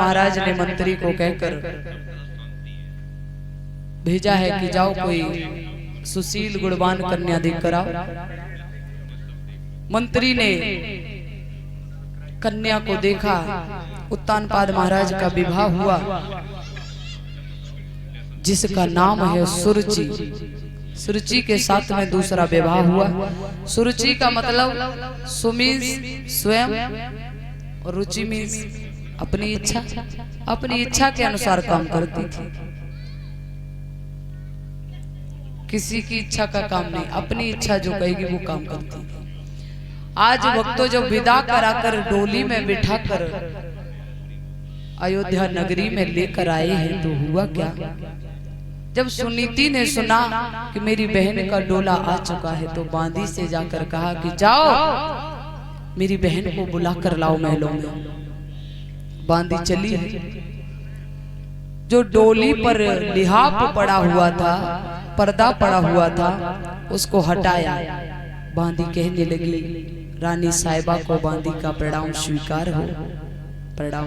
महाराज ने मंत्री को कहकर भेजा है कि जाओ कोई सुशील गुणवान कन्या देकर आओ। मंत्री ने कन्या को देखा, उत्तानपाद महाराज का विवाह हुआ, जिसका नाम है सुरुचि। सुरुचि के साथ में दूसरा विवाह हुआ। सुरुचि का मतलब सुमीज स्वयं और रुचि मीन्स अपनी इच्छा। अपनी इच्छा के अनुसार काम करती थी, किसी की इच्छा का काम नहीं, अपनी इच्छा जो कहेगी वो काम करती थी। आज भक्तों जब विदा कराकर डोली में बिठाकर अयोध्या नगरी में लेकर आए हैं तो हुआ क्या? जब सुनीति ने सुना कि मेरी बहन का डोला आ चुका है तो बांदी से जाकर कहा कि जाओ मेरी बहन को बुला कर लाओ महलों में। बांदी चली है। जो डोली पर लिहाफ पड़ा हुआ था, पर्दा पड़ा हुआ था, उसको हटाया। बांदी कहने लगी, रानी साहिबा को बांदी का प्रणाम स्वीकार हो। प्रणाम।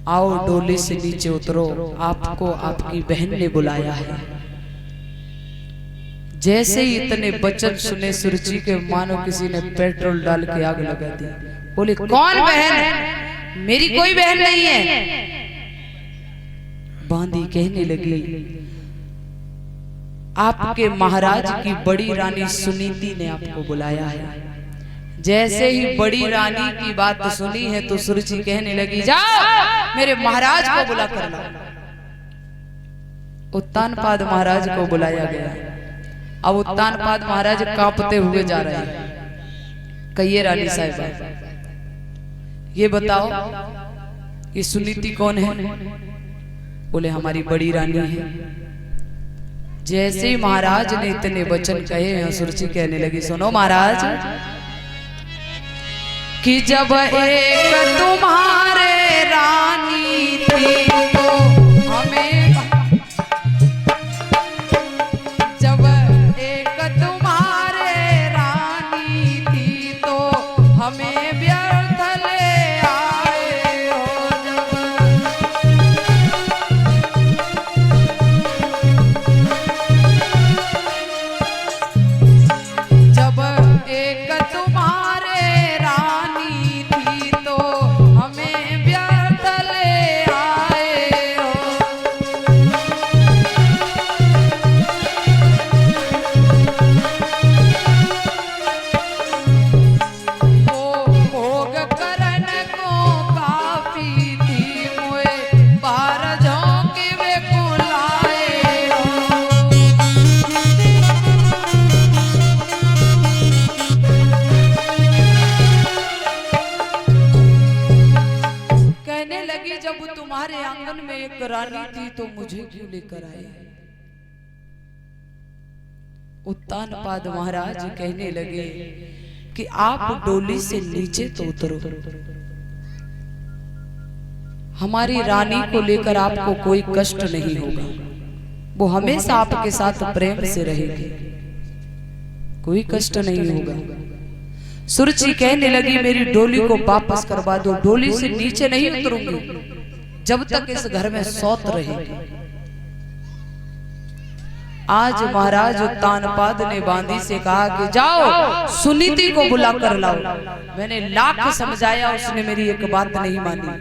आओ डोली से नीचे उतरो, आपको आपकी बहन ने बुलाया है। जैसे ही इतने वचन सुने सुरुचि के मानो किसी ने पेट्रोल डाल के आग लगा दी। बोले कौन बहन है? मेरी कोई बहन नहीं है। बांदी कहने लगी, आपके महाराज की बड़ी रानी सुनीति ने आपको बुलाया है। जैसे ही बड़ी रानी की बात सुनी है तो सुरुचि कहने लगी, जाओ मेरे महाराज को बुला कर लाओ। उत्तानपाद महाराज को बुलाया गया। अब उत्तानपाद महाराज कांपते हुए जा रहे हैं। कहिए रानी साहिबा, ये बताओ ये सुनीति कौन है? बोले हमारी बड़ी रानी है। जैसे ही महाराज ने इतने वचन कहे हैं, सुरुचि कहने लगी, सुनो महाराज कि जब एक तुम्हारे रानी थी तो हमें, जब एक तुम्हारे रानी थी तो हमें व्यर्थ ले आए हो। जब एक तुम्हारे रानी थी तो हमें व्यर्थ ले आए हो। वो भोग करन को काफी थी, मोए बार झोंके वे को लाए हो। कहने लगी, जब तुम्हारे आंगन में एक रानी थी तो मुझे क्यों लेकर आए? उत्तानपाद महाराज कहने लगे कि आप डोली से नीचे तो उतरो। हमारी रानी को लेकर आपको कोई कष्ट नहीं होगा, वो हमेशा आपके साथ प्रेम से रहेगी, कोई कष्ट नहीं होगा। सुरुचि कहने लगी, मेरी डोली को वापस करवा दो। डोली से नीचे नहीं उतरूंगी जब तक इस घर में सौत रहेगी। आज महाराज उत्तानपाद ने बांदी से कहा कि जाओ सुनीति को बुला कर लाओ। मैंने लाख समझाया, उसने मेरी एक बात नहीं मानी।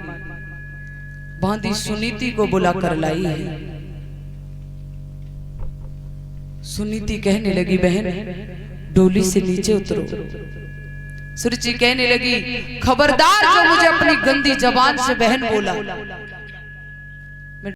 बांदी सुनीति को बुला कर लाई है। सुनीति कहने लगी, बहन डोली से नीचे उतरो। सुरुचि कहने लगी, खबरदार जो मुझे अपनी गंदी जबान से बहन बोला,